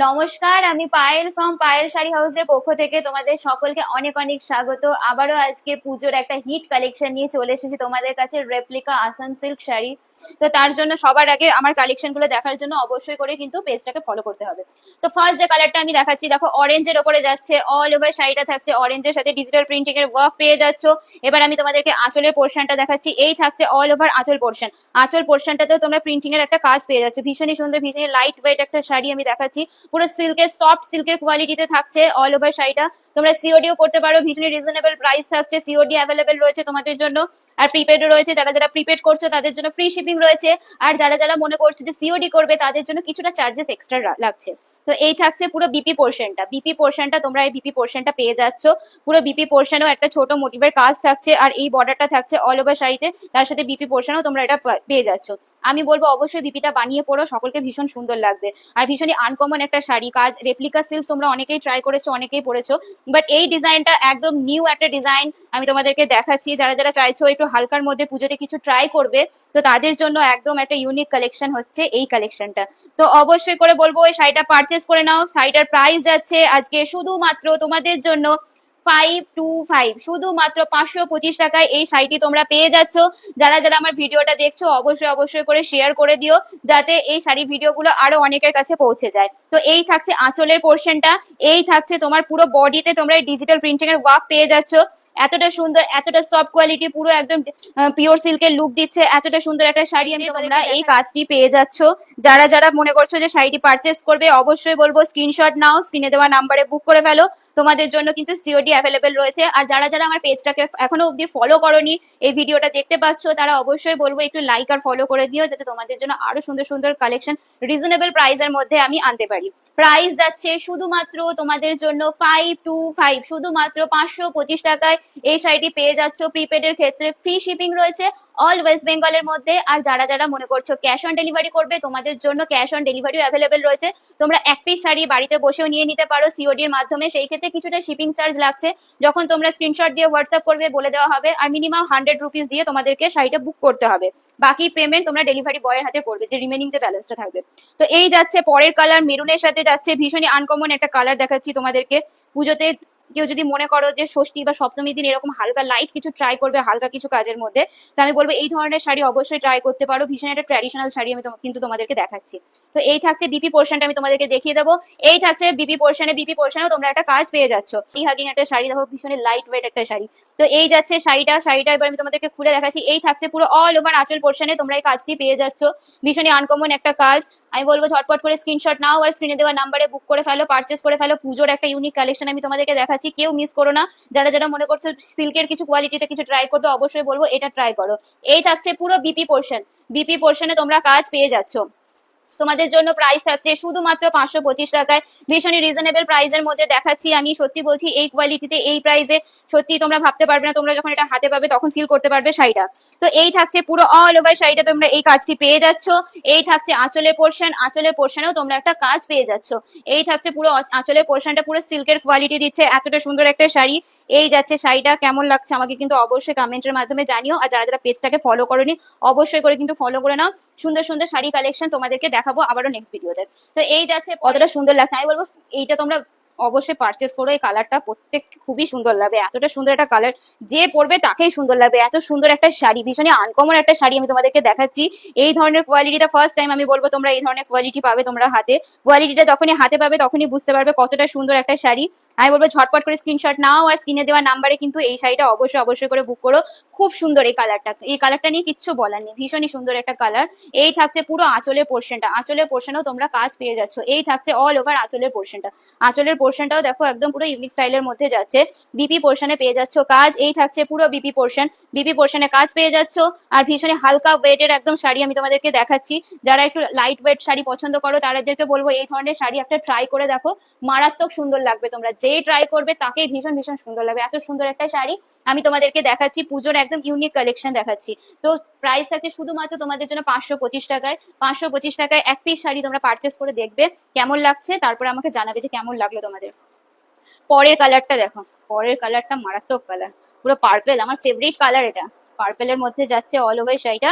নমস্কার, আমি পায়েল ফ্রম পায়েল শাড়ি হাউসের পক্ষ থেকে তোমাদের সকলকে অনেক অনেক স্বাগত। আবারও আজকে পুজোর একটা হিট কালেকশন নিয়ে চলে এসেছি তোমাদের কাছে, রেপ্লিকা আসাম সিল্ক শাড়ি। তো তার জন্য সবার আগে আমার কালেকশন গুলো দেখার জন্য অবশ্যই করে কিন্তু পেজটাকে ফলো করতে হবে। তো ফার্স্ট যে কালারটা আমি দেখাচ্ছি, দেখো অরেঞ্জের ওপরে যাচ্ছে, অল ওভার শাড়িটা থাকছে অরেঞ্জের সাথে ডিজিটাল প্রিন্টিং এর ওয়ার্ক পেয়ে যাচ্ছ। এবার আমি তোমাদেরকে আঁচলের পোর্শনটা দেখাচ্ছি, এই থাকছে অল ওভার আঁচল পোর্শন। আঁচল পোর্শনটাতেও তোমরা প্রিন্টিং এর একটা কাজ পেয়ে যাচ্ছ, ভীষণই সুন্দর, ভীষণই লাইট ওয়েট একটা শাড়ি আমি দেখাচ্ছি। পুরো সিল্কের সফট সিল্কের কোয়ালিটিতে থাকছে অল ওভার শাড়িটা। তোমরা সিওডিও করতে পারো, ভীষণই রিজনেবল প্রাইস থাকছে, সিওডি অ্যাভেলেবেল রয়েছে তোমাদের জন্য। আর প্রিপেডও রয়েছে, যারা যারা প্রিপেড করছো তাদের জন্য ফ্রি শিপিং রয়েছে। আর যারা যারা মনে করছো যে সিওডি করবে তাদের জন্য কিছুটা চার্জেস এক্সট্রা লাগছে। তো এই থাকছে পুরো বিপি পোর্শনটা তোমরা এই বিপি পোর্শনটা পেয়ে যাচ্ছ। পুরো বিপি পোর্শনেও একটা ছোট মোটিভের কাজ থাকছে, আর এই বর্ডারটা থাকছে অল ওভার শাড়িতে, তার সাথে বিপি পোর্শনেও তোমরা এটা পেয়ে যাচ্ছ। আমি বলবো অবশ্যই বিপিটা বানিয়ে পড়ো, সকলকে ভীষণ সুন্দর লাগবে। আর ভীষণই আনকমন একটা শাড়ি, কাজ রেপ্লিকা সিল্ক তোমরা অনেকেই ট্রাই করেছো, অনেকেই পরেছো, বাট এই ডিজাইনটা একদম নিউ একটা ডিজাইন আমি তোমাদেরকে দেখাচ্ছি। যারা যারা চাইছো একটু হালকার মধ্যে পুজোতে কিছু ট্রাই করবে, তো তাদের জন্য একদম একটা ইউনিক কালেকশন হচ্ছে এই কালেকশনটা। তো অবশ্যই করে বলবো এই শাড়িটা পারচেস করে নাও। শাড়িটার প্রাইস যাচ্ছে আজকে শুধুমাত্র তোমাদের জন্য 525, শুধুমাত্র 525 টাকায় এই শাড়িটি তোমরা পেয়ে যাচ্ছ। যারা যারা আমার ভিডিওটা দেখছো অবশ্যই অবশ্যই করে শেয়ার করে দিও, যাতে এই শাড়ি ভিডিওগুলো আরো অনেকের কাছে পৌঁছে যায়। তো এই থাকছে আঁচলের পোর্শনটা, এই থাকছে তোমার পুরো বডিতে তোমরা ডিজিটাল প্রিন্টিং এর ওয়ার্ক পেয়ে যাচ্ছ। এতটা সুন্দর, এতটা সফট কোয়ালিটি, পুরো একদম পিওর সিল্কের লুক দিচ্ছে, এতটা সুন্দর একটা শাড়ি আমি তোমরা এই কাজটি পেয়ে যাচ্ছ। যারা যারা মনে করছো যে শাড়িটি পারচেস করবে অবশ্যই বলবো স্ক্রিনশট নাও, স্ক্রিনে দেওয়া নাম্বারে বুক করে ফেলো, তোমাদের জন্য কিন্তু সিওডি অ্যাভেলেবেল রয়েছে। আর যারা যারা আমার পেজটাকে এখনো অব্দি ফলো করোনি, এই ভিডিওটা দেখতে পাচ্ছ, তারা অবশ্যই বলবো একটু লাইক আর ফলো করে দিও, যাতে তোমাদের জন্য আরো সুন্দর সুন্দর কালেকশন রিজনেবল প্রাইসের মধ্যে আমি আনতে পারি। প্রাইস যাচ্ছে শুধুমাত্র তোমাদের জন্য 525, শুধুমাত্র 525 টাকায় এই শাড়িটি পেয়ে যাচ্ছ। প্রিপেডের ক্ষেত্রে ফ্রি শিপিং রয়েছে অল ওয়েস্ট বেঙ্গলের মধ্যে। আর যারা যারা মনে করছো ক্যাশ অন ডেলিভারি করবে, তোমাদের জন্য ক্যাশ অন ডেলিভারিও অ্যাভেলেবেল রয়েছে। তোমরা এক পিস শাড়ি বাড়িতে বসেও নিয়ে নিতে পারো সিওডি এর মাধ্যমে, সেই ক্ষেত্রে কিছুটা শিপিং চার্জ লাগছে। যখন তোমরা স্ক্রিনশট দিয়ে হোয়াটসঅ্যাপ করবে বলে দেওয়া হবে, আর মিনিমাম 100 রুপিস দিয়ে তোমাদেরকে শাড়িটা বুক করতে হবে। বাকি পেমেন্ট তোমরা ডেলিভারি বয়ের হাতে করবে, যে রিমেনিং যে ব্যালেন্সটা থাকবে। তো এই যাচ্ছে পরের কালার, মেরুনের সাথে যাচ্ছে, ভীষণই আনকমন একটা কালার দেখাচ্ছি তোমাদেরকে। পুজোতে কেউ যদি মনে করো যে ষষ্ঠী বা সপ্তমীর দিন এরকম হালকা লাইট কিছু ট্রাই করবে, হালকা কিছু কাজের মধ্যে, তো আমি বলবো এই ধরনের শাড়ি অবশ্যই ট্রাই করতে পারো। ভীষণ একটা ট্র্যাডিশনাল শাড়ি আমি কিন্তু তোমাদেরকে দেখাচ্ছি। তো এই থাকছে বিপি পোর্শনটা, আমি তোমাদেরকে দেখিয়ে দেবো। এই থাকছে বিপি পোর্শনেও তোমরা একটা কাজ পেয়ে যাচ্ছ। এই হাগিং একটা শাড়ি, দেখো ভীষণ লাইট ওয়েট একটা শাড়ি। তো এই যাচ্ছে শাড়িটা এবার আমি তোমাদেরকে খুলে দেখাচ্ছি। এই থাকছে পুরো অল ওভার আঁচল পোর্শনে তোমরা এই কাজটি পেয়ে যাচ্ছ। ভীষণই আনকমন একটা কাজ। আমি বলবো ঝটপট করে স্ক্রিনশট নাও আর স্ক্রিনে দেওয়া নাম্বারে বুক করে ফেলো, পারচেস করে ফেলো। পুজোর একটা ইউনিক কালেকশন আমি তোমাদেরকে দেখাচ্ছি, কেউ মিস করো না। যারা যারা মনে করছো সিল্কের কিছু কোয়ালিটিতে কিছু ট্রাই করবে, অবশ্যই বলবো এটা ট্রাই করো। এই থাকছে পুরো বিপি পোর্শনে তোমরা কাজ পেয়ে যাচ্ছ। তোমাদের জন্য প্রাইস থাকছে শুধুমাত্র 525 টাকায়, ভীষণই রিজনেবল প্রাইসের মধ্যে দেখাচ্ছি। আমি সত্যি বলছি এই কোয়ালিটিতে এই প্রাইসে সত্যি তোমরা ভাবতে পারবে না, তোমরা যখন এটা হাতে পাবে তখন ফিল করতে পারবে শাড়িটা। তো এই থাকছে পুরো অল ওভার শাড়িটা তোমরা এই কাজটি পেয়ে যাচ্ছ। এই থাকছে আঁচলের পোর্শনেও তোমরা একটা কাজ পেয়ে যাচ্ছ। এই থাকছে পুরো আঁচলের পোর্শনটা, পুরো সিল্কের কোয়ালিটি দিচ্ছে, এতটা সুন্দর একটা শাড়ি। এই যাচ্ছে শাড়িটা, কেমন লাগছে আমাকে কিন্তু অবশ্যই কমেন্টের মাধ্যমে জানিও। আর যারা যারা পেজটাকে ফলো করোনি অবশ্যই করে কিন্তু ফলো করে নাও। সুন্দর সুন্দর শাড়ি কালেকশন তোমাদেরকে দেখাবো আবারও নেক্সট ভিডিওতে। তো এই যাচ্ছে কতটা সুন্দর লাগছে, আমি বলবো এইটা তোমরা অবশ্যই পারচেস করো। এই কালারটা প্রত্যেক খুবই সুন্দর লাগবে, এতটা সুন্দর একটা কালার, যে পরবে তাকেই সুন্দর লাগবে। এত সুন্দর একটা শাড়ি, ভীষণই আনকমন একটা শাড়ি আমি তোমাদেরকে দেখাচ্ছি। এই ধরনের কোয়ালিটিটা ফার্স্ট টাইম আমি বলবো তোমরা এই ধরনের কোয়ালিটি পাবে তোমরা হাতে। কোয়ালিটিটা যখনই হাতে পাবে তখনই বুঝতে পারবে কতটা সুন্দর একটা শাড়ি। আমি বলবো ঝটপট করে স্ক্রিনশট নাও আর স্ক্রিনে দেওয়া নাম্বারে কিন্তু এই শাড়িটা অবশ্যই অবশ্যই করে বুক করো। খুব সুন্দর এই কালারটা, এই কালারটা নিয়ে কিচ্ছু বলার নেই, ভীষণই সুন্দর একটা কালার। এই থাকছে পুরো আঁচলের পোর্শনটা, আঁচলের পোর্শনেও তোমরা কাজ পেয়ে যাচ্ছ। এই থাকছে অল ওভার আঁচলের পোর্শনটাও দেখো একদম পুরো ইউনিক স্টাইলের মধ্যে যাচ্ছে। বিপি পোর্শনে পেয়ে যাচ্ছ কাজ। এই থাকছে পুরো বিপি পোর্শনে কাজ পেয়ে যাচ্ছ। আর ভীষণ হালকা ওয়েটের একদম শাড়ি আমি তোমাদেরকে দেখাচ্ছি। যারা একটু লাইট ওয়েট শাড়ি পছন্দ করো তাদেরকে বলবো এই ধরনের শাড়ি একটা ট্রাই করে দেখো, মারাত্মক সুন্দর লাগবে। তোমরা যে ট্রাই করবে তাকেই ভীষণ ভীষণ সুন্দর লাগবে, এত সুন্দর একটা শাড়ি আমি তোমাদেরকে দেখাচ্ছি। পুজোর একদম ইউনিক কালেকশন দেখাচ্ছি। তো প্রাইস থাকছে শুধুমাত্র তোমাদের জন্য 525 টাকায়। 525 টাকায় এক পিস শাড়ি তোমরা পারচেস করে দেখবে কেমন লাগছে, তারপরে আমাকে জানাবে যে কেমন লাগলো তোমাদের। পরের কালারটা দেখো, পরের কালারটা মারাত্মক কালার, পুরো পার্পেল, আমার ফেভারিট কালার এটা। পার্পেলের মধ্যে যাচ্ছে অল ওভার শাড়িটা।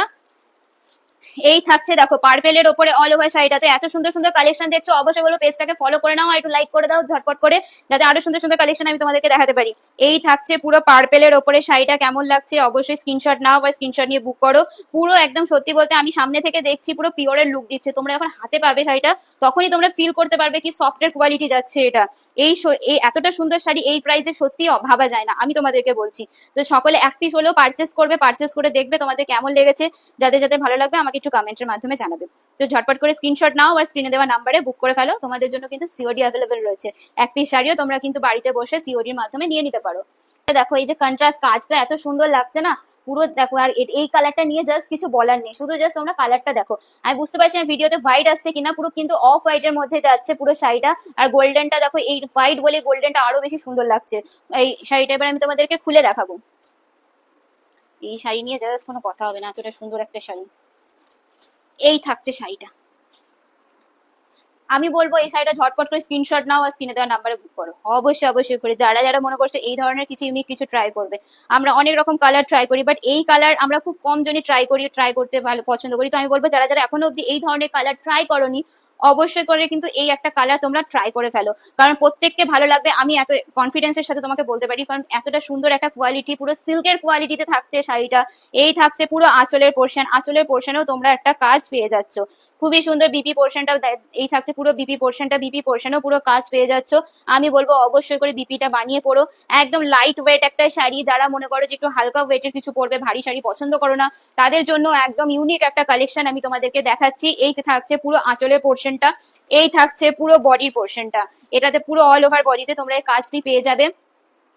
এই থাকছে দেখো পার্পেলের ওপরে অল ওভার শাড়িটাতে এত সুন্দর সুন্দর কালেকশন দেখছো, অবশ্যই বলো পেজটাকে ফলো করে নাও আর একটু লাইক করে দাও ঝটপট করে, যাতে আরো সুন্দর সুন্দর কালেকশন আমি তোমাদেরকে দেখাতে পারি। এই থাকছে পুরো পার্পেলের ওপরে শাড়িটা, কেমন লাগছে অবশ্যই স্ক্রিনশট নাও বা স্ক্রিনশট নিয়ে বুক করো। পুরো একদম সত্যি বলতে আমি সামনে থেকে দেখছি পুরো পিওরের লুক দিচ্ছে, তোমরা যখন হাতে পাবে শাড়িটা তখনই তোমরা ফিল করতে পারবে কি সফটের কোয়ালিটি যাচ্ছে এটা। এই এতটা সুন্দর শাড়ি এই প্রাইসে সত্যি ভাবা যায় না, আমি তোমাদেরকে বলছি। তো সকলে এক পিস হলেও পারচেস করবে, পারচেস করে দেখবে তোমাদের কেমন লেগেছে, যাদের যাদের ভালো লাগবে আমাকে একটু কমেন্টের মাধ্যমে জানাবে। তো ঝটপট করে স্ক্রিনশট নাও আর স্ক্রিনে দেওয়া নাম্বারে বুক করে ফেলো, তোমাদের জন্য কিন্তু সিওডি অ্যাভেলেবেল রয়েছে। এক পিস শাড়িও তোমরা কিন্তু বাড়িতে বসে সিওডির মাধ্যমে নিয়ে নিতে পারো। দেখো এই যে কন্ট্রাস্ট কাজটা এত সুন্দর লাগছে না পুরো, দেখো আর এই কালারটা নিয়ে জাস্ট কিছু বলার নেই, শুধু জাস্ট তোমরা কালারটা দেখো। আমি বুঝতে পারছি না ভিডিওতে হোয়াইট আসছে কিনা, পুরো কিন্তু অফ হোয়াইটের মধ্যে যাচ্ছে পুরো শাড়িটা। আর গোল্ডেনটা দেখো, এই হোয়াইট বলে গোল্ডেনটা আরো বেশি সুন্দর লাগছে এই শাড়িটা। এবার আমি তোমাদেরকে খুলে দেখাবো। এই শাড়ি নিয়ে জাস্ট কোনো কথা হবে না, এতটা সুন্দর একটা শাড়ি। এই থাকছে শাড়িটা, আমি বলবো এই শাড়িটা ঝটপট করে স্ক্রিনশট নাও আর স্ক্রিনে দেওয়া নাম্বারে বুক করো, অবশ্যই অবশ্যই করে। যারা যারা মনে করছে এই ধরনের কিছু ইউনিক কিছু ট্রাই করবে, আমরা অনেক রকম কালার ট্রাই করি, বাট এই কালার আমরা খুব কম জনই ট্রাই করতে ভালো পছন্দ করি। তো আমি বলবো যারা যারা এখনো অব্দি এই ধরনের কালার ট্রাই করোনি, অবশ্যই করে কিন্তু এই একটা কালার তোমরা ট্রাই করে ফেলো, কারণ প্রত্যেককে ভালো লাগবে, আমি এত কনফিডেন্সের সাথে তোমাকে বলতে পারি, কারণ এতটা সুন্দর একটা কোয়ালিটি, পুরো সিল্কের কোয়ালিটিতে থাকছে শাড়িটা। এই থাকছে পুরো আঁচলের পোর্শন, আঁচলের পোর্শনেও তোমরা একটা কাজ পেয়ে যাচ্ছ, খুবই সুন্দর। বিপি পোর্শনটা এই থাকছে পুরো বিপি পোর্শনটা, বিপি পোর্শনেও পুরো কাজ পেয়ে যাচ্ছ। আমি বলবো অবশ্যই করে বিপিটা বানিয়ে পড়ো, একদম লাইট ওয়েট একটা শাড়ি। যারা মনে করো যে একটু হালকা ওয়েটের কিছু পরবে, ভারী শাড়ি পছন্দ করো না, তাদের জন্য একদম ইউনিক একটা কালেকশন আমি তোমাদেরকে দেখাচ্ছি। এই থাকছে পুরো আঁচলের পোর্শনটা, এই থাকছে পুরো বডির পোর্শনটা, এটাতে পুরো অল ওভার বডিতে তোমরা এই কাজটি পেয়ে যাবে।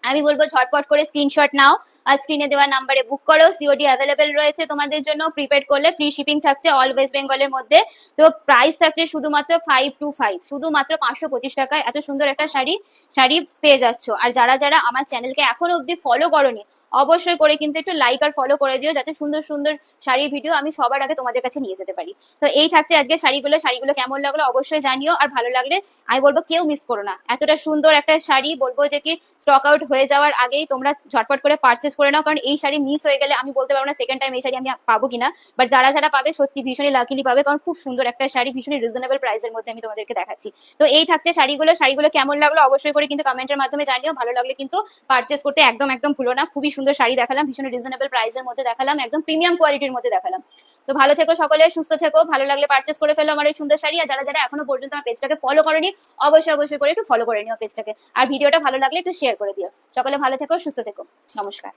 আমি বলবো ঝটপট করে স্ক্রিনশট নাও আর স্ক্রিনে দেওয়া নাম্বারে বুক করো, সিওডি অ্যাভেলেবেল রয়েছে তোমাদের জন্য, প্রিপেড করলে ফ্রি শিপিং থাকছে অল ওয়েস্ট বেঙ্গলের মধ্যে। তো প্রাইস থাকছে শুধুমাত্র 525, শুধুমাত্র 525 টাকায় এত সুন্দর একটা শাড়ি শাড়ি পেয়ে যাচ্ছ। আর যারা যারা আমার চ্যানেলকে এখনো অব্দি ফলো করোনি, অবশ্যই করে কিন্তু একটু লাইক আর ফলো করে দিও, যাতে সুন্দর সুন্দর শাড়ির ভিডিও আমি সবার আগে তোমাদের কাছে নিয়ে যেতে পারি। তো এই থাকছে আজকে শাড়িগুলো, শাড়িগুলো কেমন লাগলো অবশ্যই জানিও, আর ভালো লাগলে আমি বলবো কেউ মিস করো না, এতটা সুন্দর একটা শাড়ি বলবো যে কি স্টক আউট হয়ে যাওয়ার আগেই তোমরা ঝটপট করে পারচেস করে নাও, কারণ এই শাড়ি মিস হয়ে গেলে আমি বলতে পারবো না সেকেন্ড টাইম এই শাড়ি আমি পাবো কিনা, বাট যারা যারা পাবে সত্যি ভীষণই লাকিলি পাবে, কারণ খুব সুন্দর একটা শাড়ি ভীষণই রিজনেবল প্রাইসের মধ্যে আমি তোমাদেরকে দেখাচ্ছি। তো এই থাকছে শাড়িগুলো, শাড়িগুলো কেমন লাগলো অবশ্যই করে কিন্তু কমেন্টের মাধ্যমে জানিও, ভালো লাগলে কিন্তু পারচেস করতে একদম একদম ভুলো না। খুবই সুন্দর শাড়ি দেখালাম, ভীষণ রিজনেবল প্রাইসের মধ্যে দেখালাম, একদম প্রিমিয়াম কোয়ালিটির মধ্যে দেখালাম। তো ভালো থেকো সকলে, সুস্থ থেকো, ভালো লাগলে পারচেস করে ফেলো আমার এই সুন্দর শাড়ি। আর যারা যারা এখনো পর্যন্ত আমার পেজটাকে ফলো করেনি, অবশ্যই অবশ্যই করে একটু ফলো করে নিও পেজটাকে, আর ভিডিওটা ভালো লাগলে একটু শেয়ার করে দিও। সকলে ভালো থেকো, সুস্থ থেকো, নমস্কার।